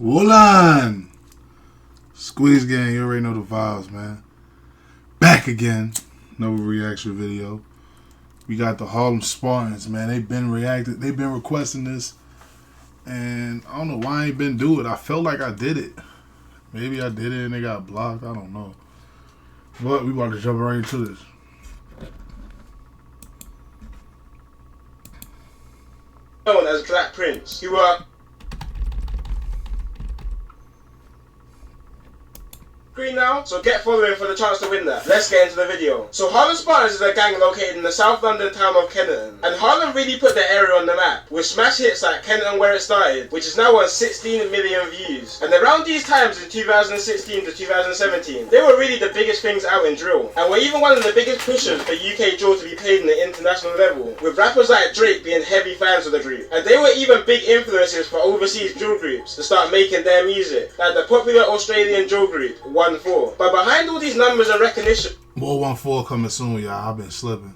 Woolan! Squeeze Gang, you already know the vibes, man. Back again. Another reaction video. We got the Harlem Spartans, man. They've been requesting this. And I don't know why I ain't been do it. I felt like I did it. Maybe I did it and they got blocked. I don't know. But we about to jump right into this. Known as Black Prince, who are green now, so get following for the chance to win that. Let's get into the video. So Harlem Spartans is a gang located in the South London town of Kennington, and Harlem really put the area on the map with smash hits like Kennington Where It Started, which is now on 16 million views. And around these times in 2016 to 2017, they were really the biggest things out in drill, and were even one of the biggest pushers for UK drill to be played in the international level, with rappers like Drake being heavy fans of the group. And they were even big influences for overseas drill groups to start making their music, like the popular Australian drill group 1-4. But behind all these numbers and recognition, more 1-4 coming soon, y'all. I've been slipping.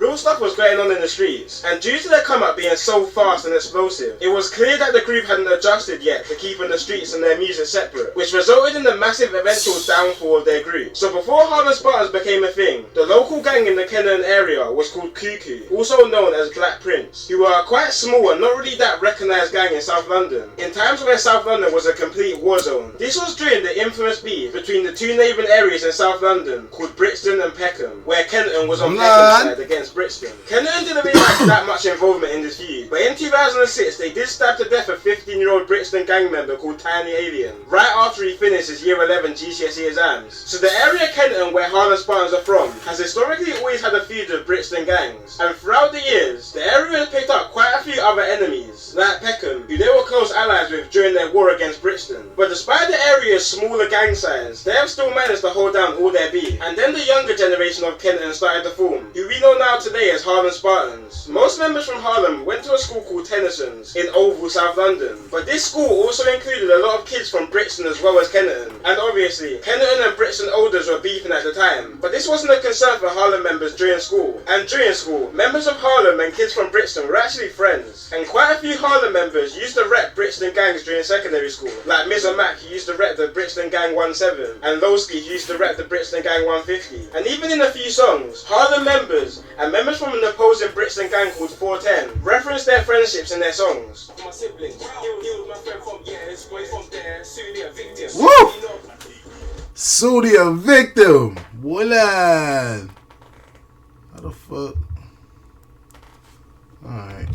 real stuff was going on in the streets, and due to their come up being so fast and explosive, it was clear that the group hadn't adjusted yet to keeping the streets and their music separate, which resulted in the massive eventual downfall of their group. So before Harlem Spartans became a thing, the local gang in the Kennington area was called Cuckoo, also known as Black Prince, who were a quite small and not really that recognised gang in South London, in times where South London was a complete war zone. This was during the infamous beef between the two neighbouring areas in South London called Brixton and Peckham, where Kennington was on Peckham's side against Brixton. Kennington didn't really have that much involvement in this feud, but in 2006 they did stab to death a 15-year-old Brixton gang member called Tiny Alien, right after he finished his year 11 GCSE exams. So the area Kennington where Harlem Spartans are from has historically always had a feud with Brixton gangs, and throughout the years the area has picked up quite a few other enemies, like Peckham, who they were close allies with during their war against Brixton. But despite the area's smaller gang size, they have still managed to hold down all their beef. And then the younger generation of Kennington started to form, who we know now today as Harlem Spartans. Most members from Harlem went to a school called Tennyson's in Oval, South London, but this school also included a lot of kids from Brixton as well as Kennington. And obviously, Kennington and Brixton Olders were beefing at the time, but this wasn't a concern for Harlem members during school. And during school, members of Harlem and kids from Brixton were actually friends, and quite a few Harlem members used to rep Brixton gangs during secondary school, like Miz and Mac, who used to rep the Brixton Gang 17, and Lowski, who used to rep the Brixton Gang 150. And even in a few songs, Harlem members and members from an opposing Brixton gang called 410 reference their friendships in their songs. My siblings, my friend from from there, Sudi a victim. Woo! Sudi a victim! Woolan! How the fuck? Alright.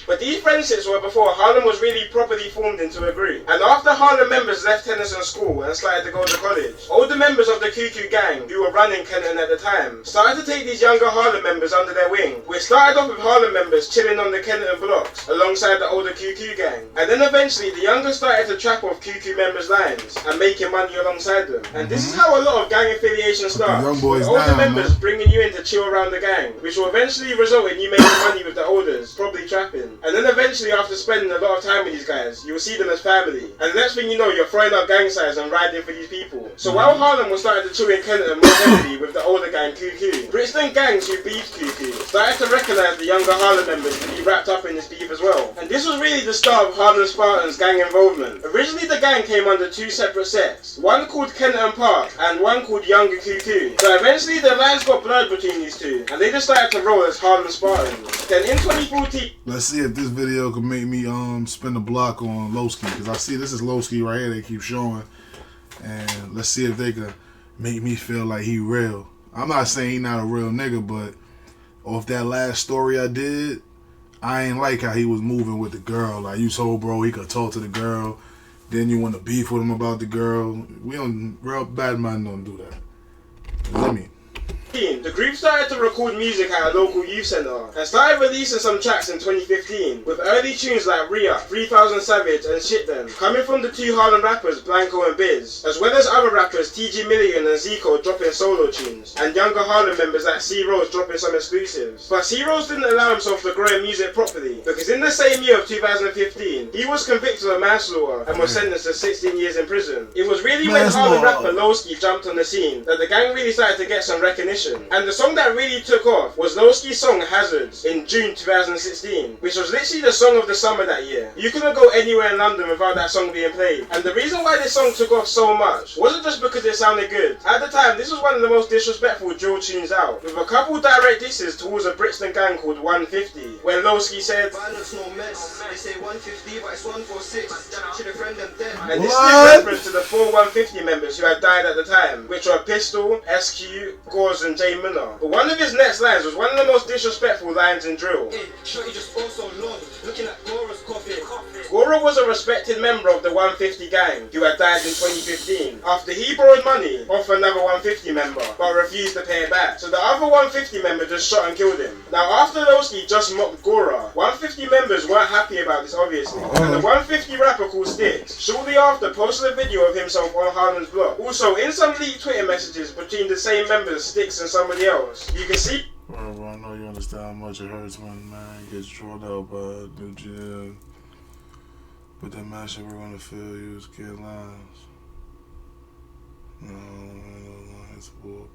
But these friendships were before Harlem was really properly formed into a group. And after Harlem members left Tennyson School and started to go to college, older members of the Cuckoo gang, who were running Kennington at the time, started to take these younger Harlem members under their wing, which started off with Harlem members chilling on the Kennington blocks alongside the older Cuckoo gang. And then eventually the younger started to trap off Cuckoo members' lines and making money alongside them. And this is how a lot of gang affiliation starts, with older members bringing you in to chill around the gang, which will eventually result in you making money with the olders, probably trapping. And then eventually, after spending a lot of time with these guys, you will see them as family. And the next thing you know, you're throwing up gang signs and riding for these people. So while Harlem was starting to chill in Kennington more heavily with the older gang Cuckoo, Brixton gangs who beefed Cuckoo started to recognise the younger Harlem members to be wrapped up in this beef as well. And this was really the start of Harlem Spartans' gang involvement. Originally the gang came under two separate sets, one called Kennington Park and one called Younger Cuckoo. So eventually the lines got blurred between these two, and they just started to roll as Harlem Spartans. Then in 2014... Let's see if this video could make me spin the block on Lowski, because I see this is Lowski right here they keep showing, and let's see if they could make me feel like he real. I'm not saying he not a real nigga, but off that last story I did, I ain't like how he was moving with the girl. Like, you told bro he could talk to the girl, then you want to beef with him about the girl. We don't, real bad man don't do that. Let me. The group started to record music at a local youth centre and started releasing some tracks in 2015 with early tunes like Rhea, 3000 Savage and Shit Them coming from the two Harlem rappers Blanco and Biz, as well as other rappers TG Million and Zico dropping solo tunes, and younger Harlem members like C Rose dropping some exclusives. But C Rose didn't allow himself to grow in music properly, because in the same year of 2015 he was convicted of manslaughter and was sentenced to 16 years in prison. It was really when Harlem rapper Lowski jumped on the scene that the gang really started to get some recognition. And And the song that really took off was Lowski's song Hazards in June 2016, which was literally the song of the summer that year. You couldn't go anywhere in London without that song being played. And the reason why this song took off so much wasn't just because it sounded good. At the time, this was one of the most disrespectful drill tunes out, with a couple direct disses towards a Brixton gang called 150, when Lowski said, "Violence no mess. They say 150, but it's 146. Should have friend them dead." And this is a reference to the 4 150 members who had died at the time, which were Pistol, SQ, Gauze and Jay Miller. But one of his next lines was one of the most disrespectful lines in drill. Hey, shorty just fought so long, looking at Gora's coffin. Gora was a respected member of the 150 gang who had died in 2015 after he borrowed money off another 150 member but refused to pay it back. So the other 150 member just shot and killed him. Now after Lowski just mocked Gora, 150 members weren't happy about this obviously. And the 150 rapper called Sticks shortly after posted a video of himself on Harlem's block. Also in some leaked Twitter messages between the same members, Sticks and somebody else, you can see. Bro, I know you understand how much it hurts when man gets drawn out by a new gym. But that man shit we're gonna feel you is kid lines. No, it's bull.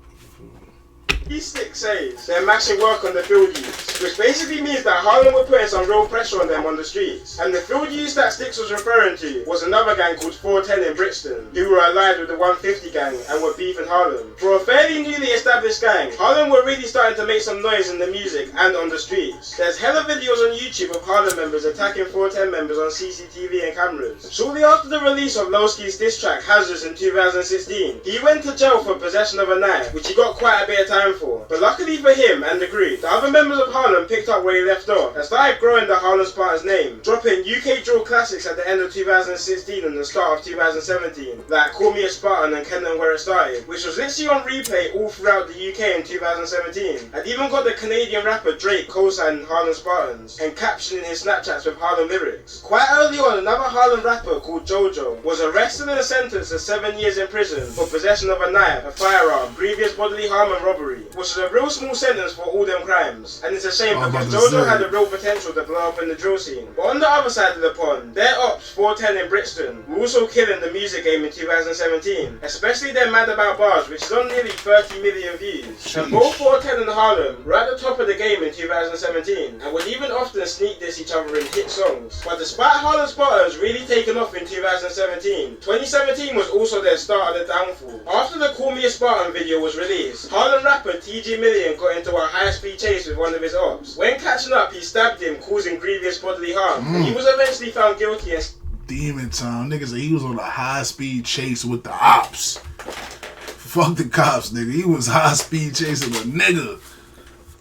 Sticks says they're mashing work on the field youths, which basically means that Harlem were putting some real pressure on them on the streets. And the field youths that Sticks was referring to was another gang called 410 in Brixton, who were allied with the 150 gang and were beefing Harlem. For a fairly newly established gang, Harlem were really starting to make some noise in the music and on the streets. There's hella videos on YouTube of Harlem members attacking 410 members on CCTV and cameras. Shortly after the release of Lowski's diss track Hazards in 2016, he went to jail for possession of a knife, which he got quite a bit of time for. But luckily for him and the group, the other members of Harlem picked up where he left off and started growing the Harlem Spartans name, dropping UK drill classics at the end of 2016 and the start of 2017, like Call Me a Spartan and Kennington Where It Started, which was literally on replay all throughout the UK in 2017, and even got the Canadian rapper Drake co-signing Harlem Spartans and captioning his Snapchats with Harlem lyrics. Quite early on, another Harlem rapper called Jojo was arrested and sentenced to 7 years in prison for possession of a knife, a firearm, grievous bodily harm and robbery, which is a real small sentence for all them crimes. And it's a shame because Jojo had a real potential to blow up in the drill scene. But on the other side of the pond, their ops, 410 in Brixton, were also killing the music game in 2017, especially their Mad About Bars, which is on nearly 30 million views. And both 410 and Harlem were at the top of the game in 2017, and would even often sneak diss each other in hit songs. But despite Harlem Spartans really taking off in 2017, 2017 was also their start of the downfall. After the Call Me a Spartan video was released, Harlem rapper TG Million got into a high-speed chase with one of his ops. When catching up, he stabbed him, causing grievous bodily harm. And he was eventually found guilty and Demon Time, nigga said he was on a high-speed chase with the ops. Fuck the cops, nigga. He was high-speed chasing a nigga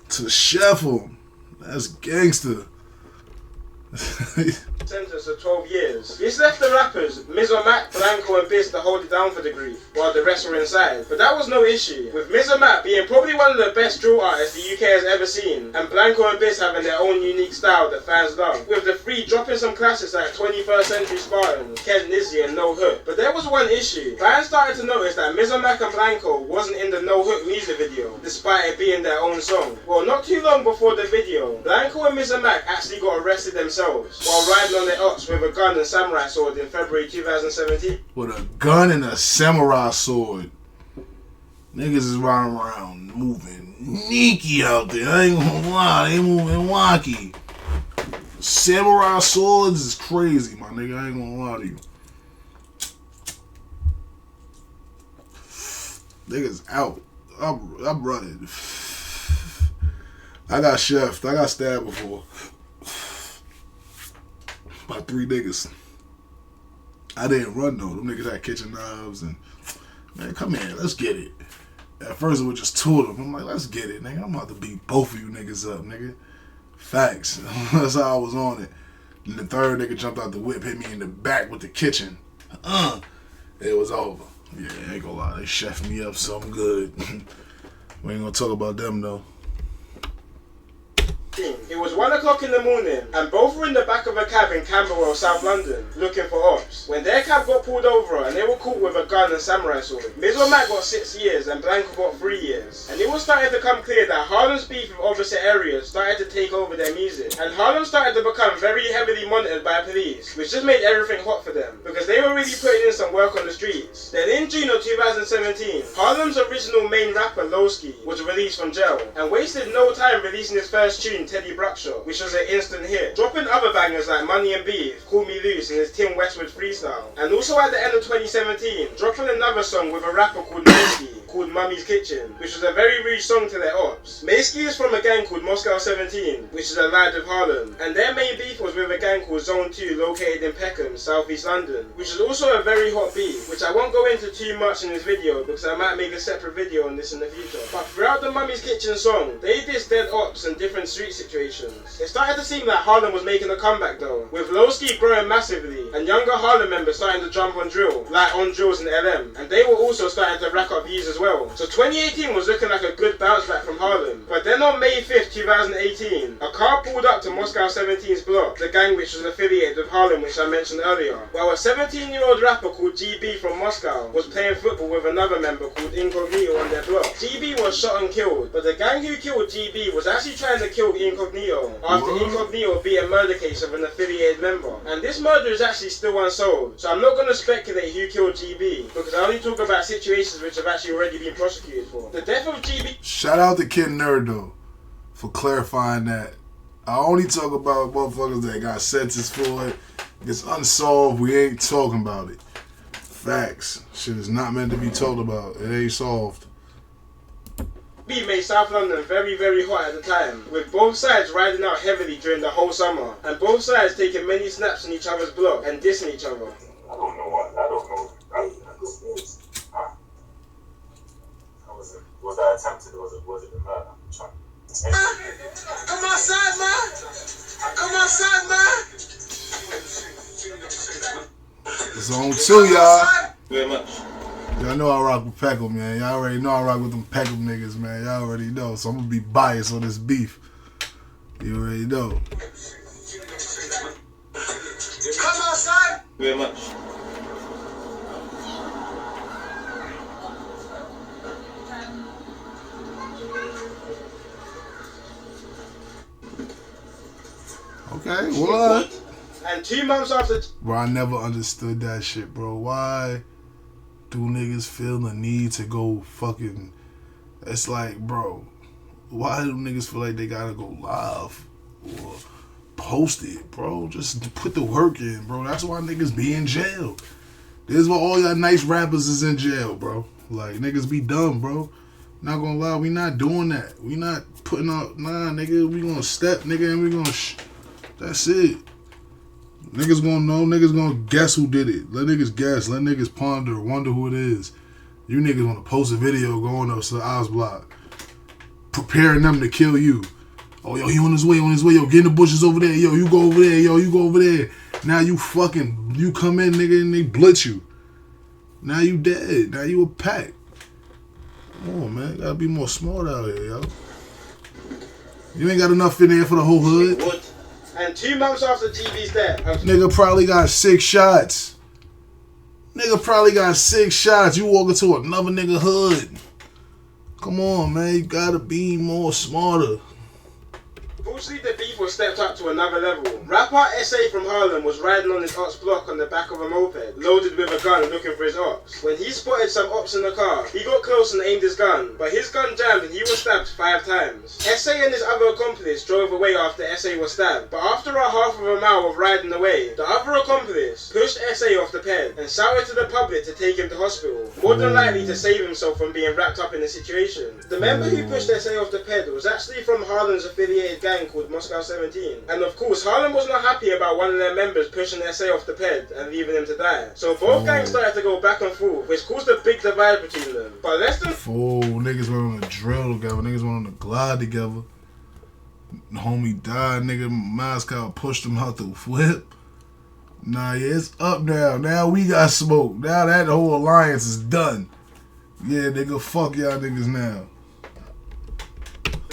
to chef him. That's gangster. sentenced to 12 years. This left the rappers, Mizzo Mac, Blanco and Biz to hold it down for the grief, while the rest were inside. But that was no issue, with Mizzo Mac being probably one of the best drill artists the UK has ever seen, and Blanco and Biz having their own unique style that fans love, with the three dropping some classics like 21st Century Spartans, Ken Nizzy and No Hook. But there was one issue. Fans started to notice that Mizzo Mac and Blanco wasn't in the No Hook music video, despite it being their own song. Well, not too long before the video, Blanco and Mizzo Mac actually got arrested themselves, while riding on their ox with a gun and samurai sword in February 2017. With a gun and a samurai sword. Niggas is riding around moving sneaky out there. I ain't gonna lie, they moving wacky. Samurai swords is crazy, my nigga. I ain't gonna lie to you. Niggas out. I'm running. I got chefed. I got stabbed before. By 3 niggas. I didn't run though. Them niggas had kitchen knives and man, come here, let's get it. At first it was just 2 of them. I'm like, let's get it, nigga. I'm about to beat both of you niggas up, nigga. Facts. That's how I was on it. And the 3rd nigga jumped out the whip, hit me in the back with the kitchen. It was over. Yeah, I ain't gonna lie. They chefed me up something good. We ain't gonna talk about them though. It was 1 o'clock in the morning, and both were in the back of a cab in Camberwell, South London, looking for ops. When their cab got pulled over and they were caught with a gun and samurai sword, Miz or Mac got 6 years and Blanca got 3 years. And it was starting to come clear that Harlem's beef with opposite areas started to take over their music. And Harlem started to become very heavily monitored by police, which just made everything hot for them, because they were really putting in some work on the streets. Then in June of 2017, Harlem's original main rapper, Lowski, was released from jail, and wasted no time releasing his first tune, Teddy Bruckshot, which was an instant hit, dropping other bangers like Money and Beef, Call Me Loose, and his Tim Westwood freestyle. And also at the end of 2017, dropping another song with a rapper called Maysky, called Mummy's Kitchen, which was a very rude song to their ops. Maysky is from a gang called Moscow 17, which is allied with Harlem, and their main beef was with a gang called Zone 2 located in Peckham, South East London, which is also a very hot beef, which I won't go into too much in this video because I might make a separate video on this in the future. But throughout the Mummy's Kitchen song, they dissed dead ops and different street situations. It started to seem like Harlem was making a comeback though, with Lowski growing massively and younger Harlem members starting to jump on drill, like on drills and LM, and they were also starting to rack up views as well. So 2018 was looking like a good bounce back from Harlem. But then on May 5th, 2018, a car pulled up to Moscow 17's block, the gang which was affiliated with Harlem, which I mentioned earlier, while a 17-year-old rapper called GB from Moscow was playing football with another member called Incognito on their block. GB was shot and killed, but the gang who killed GB was actually trying to kill Incognito after Incognito beat a murder case of an affiliated member. And this murder is actually still unsolved, so I'm not going to speculate who killed GB, because I only talk about situations which have actually already been prosecuted for. The death of GB... Shout out to Kid Nerd though for clarifying that. I only talk about motherfuckers that got sentenced for it. It's unsolved, we ain't talking about it. Facts. Shit is not meant to be talked about. It ain't solved. Made South London very, very hot at the time, with both sides riding out heavily during the whole summer, and both sides taking many snaps on each other's block and dissing each other. I don't know. Was that attempted or was it a murder? Come outside, man! Come outside, man! It's on 2, y'all. Very much. Y'all know I rock with Peckham, man. Y'all already know I rock with them Peckham niggas, man. Y'all already know. So I'm gonna be biased on this beef. You already know. Come outside! Very much. Okay, what? And 2 months after... Bro, I never understood that shit, bro. Why do niggas feel the need to go fucking... It's like, bro, why do niggas feel like they gotta go live or post it, bro? Just put the work in, bro. That's why niggas be in jail. This is why all y'all nice rappers is in jail, bro. Like, niggas be dumb, bro. Not gonna lie, we not doing that. We not putting out... Nah, nigga, we gonna step, nigga, and we gonna... That's it. Niggas gonna know. Niggas gonna guess who did it. Let niggas guess. Let niggas ponder. Wonder who it is. You niggas wanna post a video going up to the Oz block, preparing them to kill you. Oh, yo, he on his way. Yo, get in the bushes over there. Yo, you go over there. Yo, you go over there. Now you come in, nigga, and they blitz you. Now you dead. Now you a pack. Come on, man. Gotta be more smart out here, yo. You ain't got enough in there for the whole hood. What? And 2 months after GB's death... Nigga probably got 6 shots. You walk into another nigga hood. Come on, man. You gotta be more smarter. Unfortunately, the beef was stepped up to another level. Rapper SA from Harlem was riding on his ops block on the back of a moped, loaded with a gun looking for his ops. When he spotted some ops in the car, he got close and aimed his gun, but his gun jammed and he was stabbed 5 times. SA and his other accomplice drove away after SA was stabbed, but after a half of a mile of riding away, the other accomplice pushed SA off the ped and shouted to the public to take him to hospital, more than likely to save himself from being wrapped up in the situation. The member who pushed SA off the ped was actually from Harlem's affiliated gang called Moscow 17. And of course, Harlem was not happy about one of their members pushing SA off the ped and leaving him to die. So both gangs started to go back and forth, which caused a big divide between them. But less than... Niggas went on a drill together. Niggas went on a glide together. The homie died, nigga. Moscow pushed him out the whip. Nah, yeah, it's up now. Now we got smoke. Now that whole alliance is done. Yeah, nigga, fuck y'all niggas now.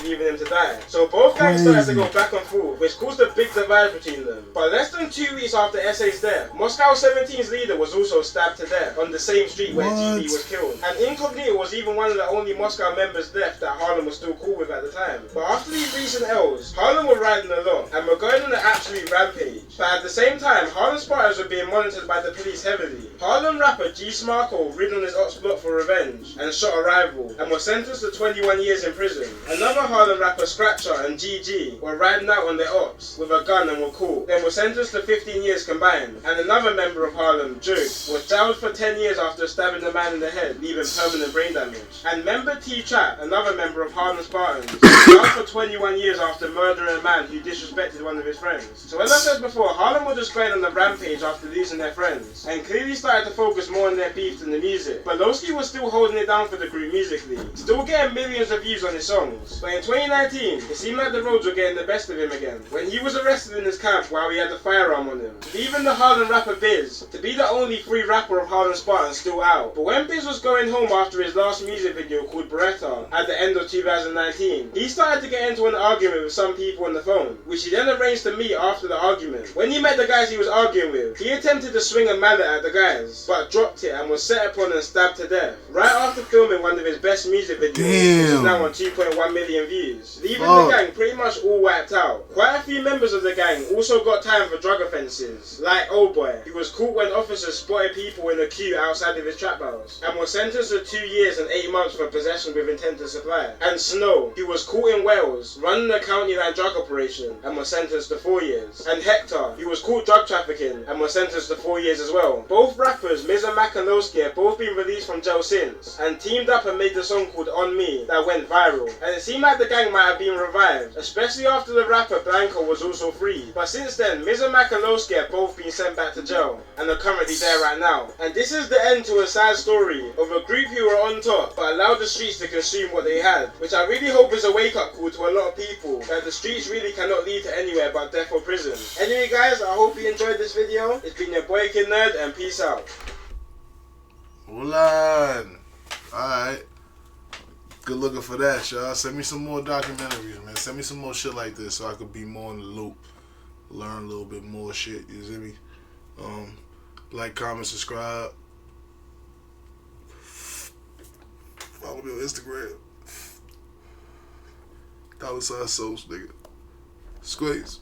leaving him to die. So both gangs started to go back and forth, which caused a big divide between them. But less than 2 weeks after SA's death, Moscow 17's leader was also stabbed to death on the same street where TB was killed. And Incognito was even one of the only Moscow members left that Harlem was still cool with at the time. But after these recent L's, Harlem were riding a lot and were going on an absolute rampage. But at the same time, Harlem Spartans were being monitored by the police heavily. Harlem rapper G Smarko rid on his ops block for revenge and shot a rival and was sentenced to 21 years in prison. Another Harlem rapper Scratcher and GG were riding out on their ops with a gun and were caught, then were sentenced to 15 years combined. And another member of Harlem, Jug, was jailed for 10 years after stabbing a man in the head, leaving permanent brain damage. And member T-Trap, another member of Harlem Spartans, was jailed for 21 years after murdering a man who disrespected one of his friends. So as I said before, Harlem were just going on a rampage after losing their friends, and clearly started to focus more on their beef than the music. But Lowski was still holding it down for the group musically, still getting millions of views on his songs. But in 2019, it seemed like the roads were getting the best of him again, when he was arrested in his camp while he had a firearm on him, leaving the Harlem rapper Biz to be the only free rapper of Harlem Spartans still out. But when Biz was going home after his last music video called Beretta at the end of 2019, he started to get into an argument with some people on the phone, which he then arranged to meet after the argument. When he met the guys he was arguing with, he attempted to swing a mallet at the guys, but dropped it and was set upon and stabbed to death, right after filming one of his best music videos, which is now on 2.1 million views, leaving the gang pretty much all wiped out. Quite a few members of the gang also got time for drug offences, like Old Boy, who was caught when officers spotted people in a queue outside of his trap house, and was sentenced to 2 years and 8 months for possession with intent to supply. And Snow, who was caught in Wales, running a county line drug operation, and was sentenced to 4 years. And Hector, who was caught drug trafficking, and was sentenced to 4 years as well. Both rappers, Miz and Mac and Lowski, have both been released from jail since, and teamed up and made the song called On Me that went viral. And it seemed like the gang might have been revived, especially after the rapper Blanco was also freed. But since then, Miz and Mac and Lowski have both been sent back to jail, and are currently there right now. And this is the end to a sad story of a group who were on top, but allowed the streets to consume what they had, which I really hope is a wake-up call to a lot of people, that the streets really cannot lead to anywhere but death or prison. Anyway guys, I hope you enjoyed this video. It's been your boy Kid Nerd, and peace out. Hold on. Alright. Good looking for that, y'all. Send me some more documentaries, man. Send me some more shit like this so I could be more in the loop. Learn a little bit more shit, you see me? Like, comment, subscribe. Follow me on Instagram. $$ Sauce, nigga. Squeeze.